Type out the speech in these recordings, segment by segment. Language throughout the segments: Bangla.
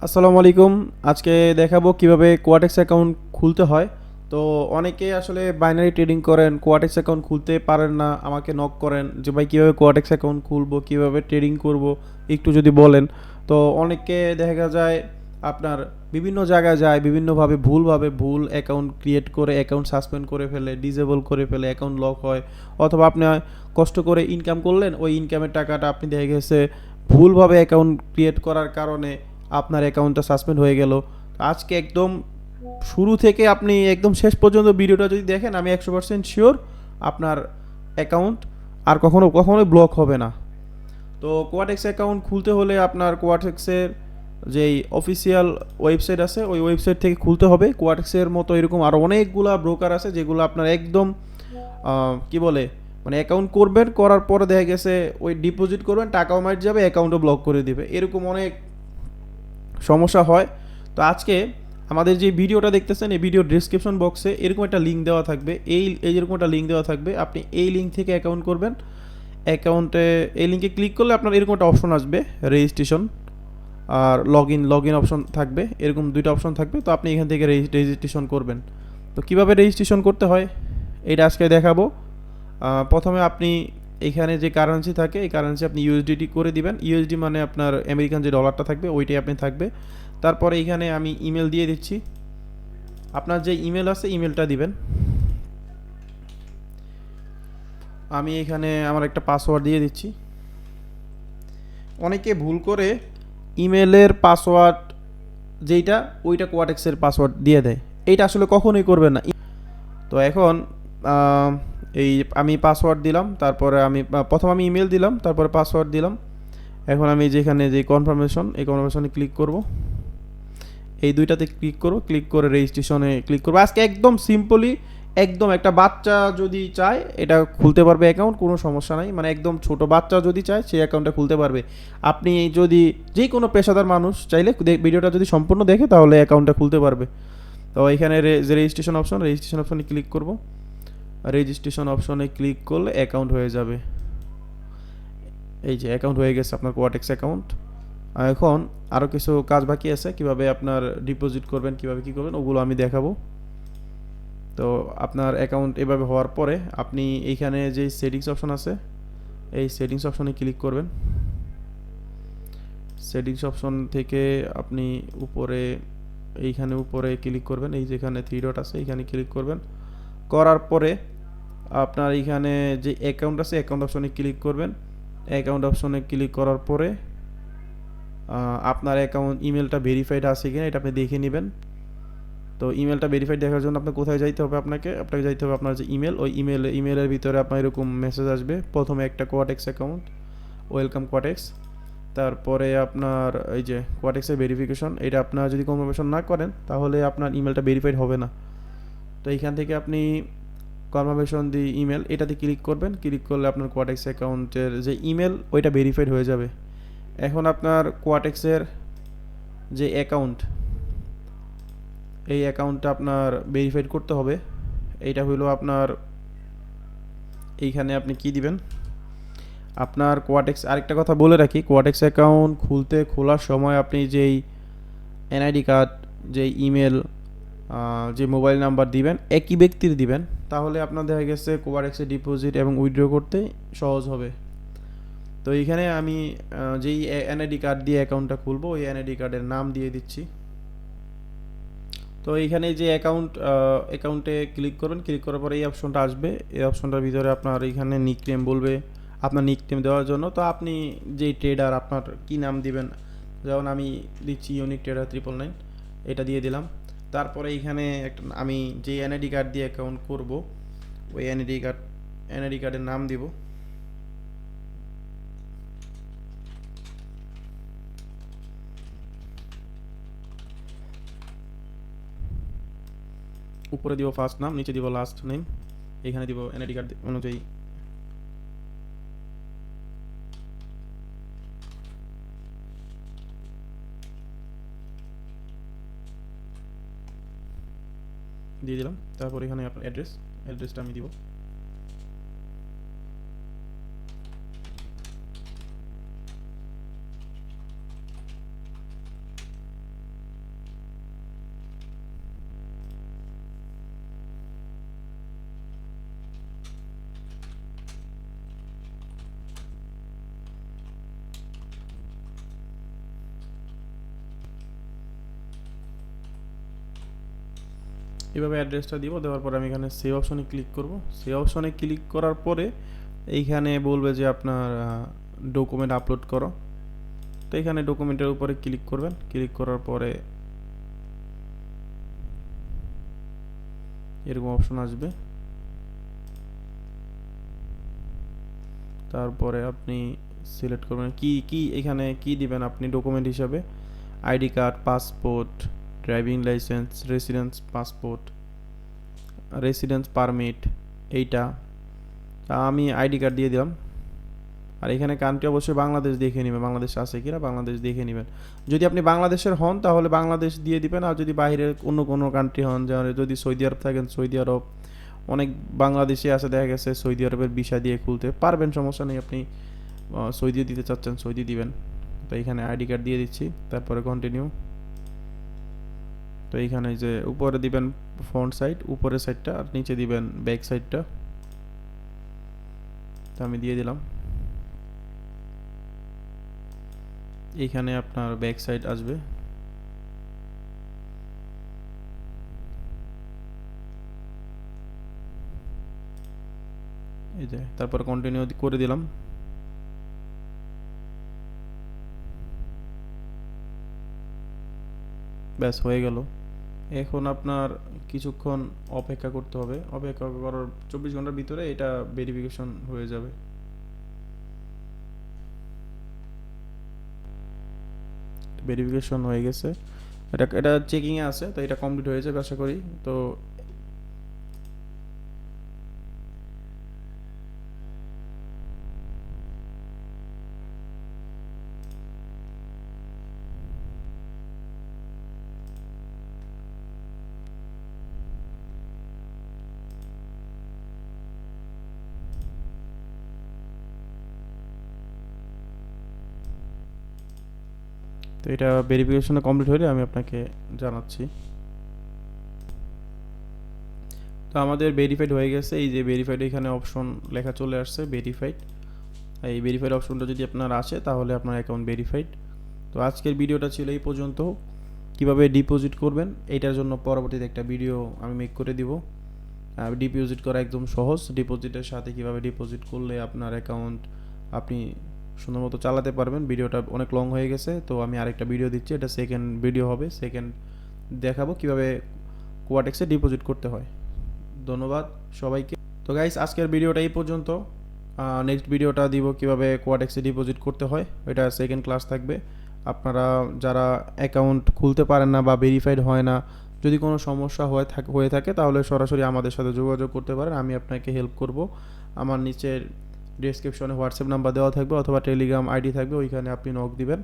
আসসালামু আলাইকুম। আজকে দেখাবো কিভাবে কোয়াটেক্স অ্যাকাউন্ট খুলতে হয়। তো অনেকে আসলে বাইনারি ট্রেডিং করেন, কোয়াটেক্স অ্যাকাউন্ট খুলতে পারেন না, আমাকে নক করেন যে ভাই কীভাবে কোয়াটেক্স অ্যাকাউন্ট খুলবো, কীভাবে ট্রেডিং করব, একটু যদি বলেন। তো অনেকে দেখা যায় আপনার বিভিন্ন জায়গায় যায়, বিভিন্নভাবে ভুল অ্যাকাউন্ট ক্রিয়েট করে অ্যাকাউন্ট সাসপেন্ড করে ফেলে, ডিসেবল করে ফেলে, অ্যাকাউন্ট লক হয়। অথবা আপনি কষ্ট করে ইনকাম করলেন, ওই ইনকামের টাকাটা আপনি দেখা গেছে ভুলভাবে অ্যাকাউন্ট ক্রিয়েট করার কারণে আপনার অ্যাকাউন্টটা সাসপেন্ড হয়ে গেল। আজকে একদম শুরু থেকে আপনি একদম শেষ পর্যন্ত ভিডিওটা যদি দেখেন, আমি 100% শিওর আপনার অ্যাকাউন্ট আর কখনোই ব্লক হবে না। তো কোয়াটেক্স অ্যাকাউন্ট খুলতে হলে আপনার কোয়াটেক্সের যেই অফিসিয়াল ওয়েবসাইট আছে ওই ওয়েবসাইট থেকে খুলতে হবে। কোয়াটেক্সের মতো এরকম আরও অনেকগুলা ব্রোকার আছে যেগুলো আপনার একদম কি বলে মানে অ্যাকাউন্ট করবেন, করার পরে দেখা গেছে ওই ডিপোজিট করবেন, টাকাও মার যাবে, অ্যাকাউন্টও ব্লক করে দিবে, এরকম অনেক সমস্যা হয়। তো আজকে আমাদের যে ভিডিওটা দেখতেছেন এই ভিডিও ডিসক্রিপশন বক্সে এরকম একটা লিঙ্ক দেওয়া থাকবে, এই যেরকম একটা লিঙ্ক দেওয়া থাকবে, আপনি এই লিঙ্ক থেকে অ্যাকাউন্ট করবেন। অ্যাকাউন্টে এই লিঙ্কে ক্লিক করলে আপনার এরকম একটা অপশন আসবে, রেজিস্ট্রেশন আর লগ ইন অপশন থাকবে, এরকম দুইটা অপশন থাকবে। তো আপনি এখান থেকে রেজিস্ট্রেশন করবেন। তো কীভাবে রেজিস্ট্রেশন করতে হয় এটা আজকে দেখাবো। প্রথমে আপনি এখানে যে কারেন্সি থাকে এই কারেন্সি আপনি ইউএসডিটি করে দিবেন। ইউএসডি মানে আপনার আমেরিকান যে ডলারটা থাকবে ওইটাই আপনি থাকবে। তারপরে এখানে আমি ইমেল দিয়ে দিচ্ছি, আপনার যে ইমেল আছে ইমেলটা দিবেন। আমি এখানে আমার একটা পাসওয়ার্ড দিয়ে দিচ্ছি। অনেকে ভুল করে ইমেলের পাসওয়ার্ড যেইটা ওইটা কোয়াটেক্সের পাসওয়ার্ড দিয়ে দেয়, এইটা আসলে কখনোই করবেন না। তো এখন এই আমি পাসওয়ার্ড দিলাম, তারপরে আমি প্রথম আমি ইমেল দিলাম, তারপরে পাসওয়ার্ড দিলাম। এখন আমি যেখানে যে কনফার্মেশন এই কনফার্মেশনে ক্লিক করব, এই দুইটাতে ক্লিক করব, ক্লিক করে রেজিস্ট্রেশনে ক্লিক করব। আজকে একদম সিম্পলি, একদম একটা বাচ্চা যদি চায় এটা খুলতে পারবে অ্যাকাউন্ট, কোনো সমস্যা নাই। মানে একদম ছোট বাচ্চা যদি চায় সেই অ্যাকাউন্টটা খুলতে পারবে। আপনি যদি যে কোনো পেশাদার মানুষ চাইলে ভিডিওটা যদি সম্পূর্ণ দেখে তাহলে অ্যাকাউন্টটা খুলতে পারবে। তো এখানে যে রেজিস্ট্রেশন অপশনে ক্লিক করব। রেজিস্ট্রেশন অপশনে ক্লিক করলে অ্যাকাউন্ট হয়ে যাবে। এই যে অ্যাকাউন্ট হয়ে গেছে আপনার কোয়াটেক্স অ্যাকাউন্ট। এখন আরও কিছু কাজ বাকি আছে, কিভাবে আপনার ডিপোজিট করবেন, কিভাবে কি করবেন ওগুলো আমি দেখাবো। তো আপনার অ্যাকাউন্ট এভাবে হওয়ার পরে আপনি এইখানে যে সেটিংস অপশন আছে এই সেটিংস অপশনে ক্লিক করবেন। সেটিংস অপশন থেকে আপনি উপরে এইখানে উপরে ক্লিক করবেন, এই যেখানে থ্রি ডট আছে এইখানে ক্লিক করবেন। করার পরে আপনার এইখানে যে অ্যাকাউন্ট আছে অ্যাকাউন্ট অপশনে ক্লিক করবেন। অ্যাকাউন্ট অপশনে ক্লিক করার পরে আপনার অ্যাকাউন্ট ইমেলটা ভেরিফাইড আছে কিনা এটা আপনি দেখে নেবেন। তো ইমেলটা ভেরিফাইড দেখার জন্য আপনার কোথায় যাইতে হবে, আপনাকে যাইতে হবে আপনার যে ইমেল, ওই ইমেলের ভিতরে আপনার এরকম মেসেজ আসবে। প্রথমে একটা কোয়াটেক্স অ্যাকাউন্ট, ওয়েলকাম কোয়াটেক্স। তারপরে আপনার এই যে কোয়াটেক্সের ভেরিফিকেশন, এটা আপনার যদি কনফার্মেশন না করেন তাহলে আপনার ইমেলটা ভেরিফাইড হবে না। তো এইখান থেকে আপনি কনফার্মেশন দি ইমেল এটাতে ক্লিক করবেন। ক্লিক করলে আপনার কোয়াটেক্স অ্যাকাউন্টের যে ইমেল ওইটা ভেরিফাইড হয়ে যাবে। এখন আপনার কোয়াটেক্সের যে অ্যাকাউন্ট এই অ্যাকাউন্টটা আপনার ভেরিফাইড করতে হবে। এইটা হলো আপনার এইখানে আপনি কি দিবেন, আপনার কোয়াটেক্স আরেকটা কথা বলে রাখি, কোয়াটেক্স অ্যাকাউন্ট খোলার সময় আপনি যেই এনআইডি কার্ড, যেই ইমেল, যে মোবাইল নাম্বার দিবেন একই ব্যক্তির দিবেন, তাহলে আপনার দেখা গেছে কোয়াটেক্সে ডিপোজিট এবং উইথড্র করতে সহজ হবে। তো এইখানে আমি যেই এনআইডি কার্ড দিয়ে অ্যাকাউন্টটা খুলবো ওই এনআইডি কার্ডের নাম দিয়ে দিচ্ছি। তো এইখানে যে অ্যাকাউন্টে ক্লিক করবেন, ক্লিক করার পরে এই অপশনটা আসবে। এই অপশনটার ভিতরে আপনার এইখানে নিকনেম বলবে, আপনার নিকনেম দেওয়ার জন্য। তো আপনি যেই ট্রেডার আপনার কি নাম দিবেন, যেমন আমি দিচ্ছি ইউনিক ট্রেডার 999, এটা দিয়ে দিলাম। তারপরে এইখানে একটা আমি যে এনআইডি কার্ড দিয়ে অ্যাকাউন্ট করব ওই এনআইডি কার্ডের নাম দিব। উপরে দিব ফার্স্ট নাম, নিচে দিব লাস্ট নেম, এখানে দিব এনআইডি কার্ড অনুযায়ী। দিয়ে দিলাম। তারপর এখানে আপনার অ্যাড্রেসটা আমি দিব। এভাবে অ্যাড্রেসটা দিব, দেওয়ার পরে আমি এখানে সেভ অপশনে ক্লিক করব। সেভ অপশনে ক্লিক করার পরে এইখানে বলবে যে আপনার ডকুমেন্ট আপলোড করো। তো এখানে ডকুমেন্টের উপরে ক্লিক করবেন। ক্লিক করার পরে এরকম অপশন আসবে। তারপরে আপনি সিলেক্ট করবেন কি কি এখানে কি দিবেন আপনি ডকুমেন্ট হিসাবে। ID card, passport, driving licence, residence passport, residence permit, এইটা। আমি আইডি কার্ড দিয়ে দিলাম। আর এখানে কান্ট্রি অবশ্যই বাংলাদেশ দেখে নেবেন, বাংলাদেশ আছে কিনা বাংলাদেশ দেখে নেবেন। যদি আপনি বাংলাদেশের হন তাহলে বাংলাদেশ দিয়ে দিবেন, আর যদি বাইরের অন্য কোনো কান্ট্রি হন, যেমন যদি সৌদি আরব থাকেন সৌদি আরব, অনেক বাংলাদেশি আছে দেখা গেছে সৌদি আরবের ভিসা দিয়ে খুলতে পারবেন, সমস্যা নেই। আপনি সৌদি দিতে চাচ্ছেন সৌদি দিবেন। তো এখানে আইডি কার্ড দিয়ে দিচ্ছি, তারপরে কন্টিনিউ। তো এইখানে যে উপরে দিবেন ফ্রন্ট সাইড, উপরের সাইডটা, আর নিচে দিবেন ব্যাক সাইডটা। তো আমি দিয়ে দিলাম। এইখানে আপনার ব্যাক সাইড আসবে। এই যে তারপর কন্টিনিউ করে দিলাম। ব্যাস হয়ে গেল। এখন আপনার কিছুক্ষণ অপেক্ষা করতে হবে। অপেক্ষা করার 24 ঘন্টার ভিতরে এটা ভেরিফিকেশন হয়ে যাবে। ভেরিফিকেশন হয়ে গেছে, এটা চেকিংয়ে আছে, তো এটা কমপ্লিট হয়ে যাবে আশা করি। তো এটা ভেরিফিকেশনে কমপ্লিট হলে আমি আপনাকে জানাচ্ছি। তো আমাদের ভেরিফাইড হয়ে গেছে। এই যে ভেরিফাইড এখানে অপশন লেখা চলে আসছে ভেরিফাইড। এই ভেরিফাইড অপশনটা যদি আপনার আসে তাহলে আপনার অ্যাকাউন্ট ভেরিফাইড। তো আজকের ভিডিওটা ছিল এই পর্যন্ত। কিভাবে ডিপোজিট করবেন এটার জন্য পরবর্তীতে একটা ভিডিও আমি মেক করে দিব। ডিপোজিট করা একদম সহজ, ডিপোজিটের সাথে কিভাবে ডিপোজিট করলে আপনার অ্যাকাউন্ট আপনি সুন্দর মতো চালাতে পারবেন। ভিডিওটা অনেক লং হয়ে গেছে, তো আমি আরেকটা ভিডিও দিচ্ছি, এটা সেকেন্ড ভিডিও হবে, সেকেন্ড দেখাবো কিভাবে কোয়াটেক্সে ডিপোজিট করতে হয়। ধন্যবাদ সবাইকে। তো গাইস আজকের ভিডিওটা এই পর্যন্ত। নেক্সট ভিডিওটা দিব কিভাবে কোয়াটেক্সে ডিপোজিট করতে হয়, এটা সেকেন্ড ক্লাস থাকবে। আপনারা যারা অ্যাকাউন্ট খুলতে পারেন না বা ভেরিফাইড হয় না, যদি কোনো সমস্যা হয়ে থাকে তাহলে সরাসরি আমাদের সাথে যোগাযোগ করতে পারেন, আমি আপনাকে হেল্প করব। আমার নিচের ডেসক্রিপশনে হোয়াটসঅ্যাপ নাম্বার দেওয়া থাকবে অথবা টেলিগ্রাম আইডি থাকবে, ওইখানে আপনি নক দিবেন।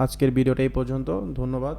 আজকের ভিডিওটা এই পর্যন্ত, ধন্যবাদ।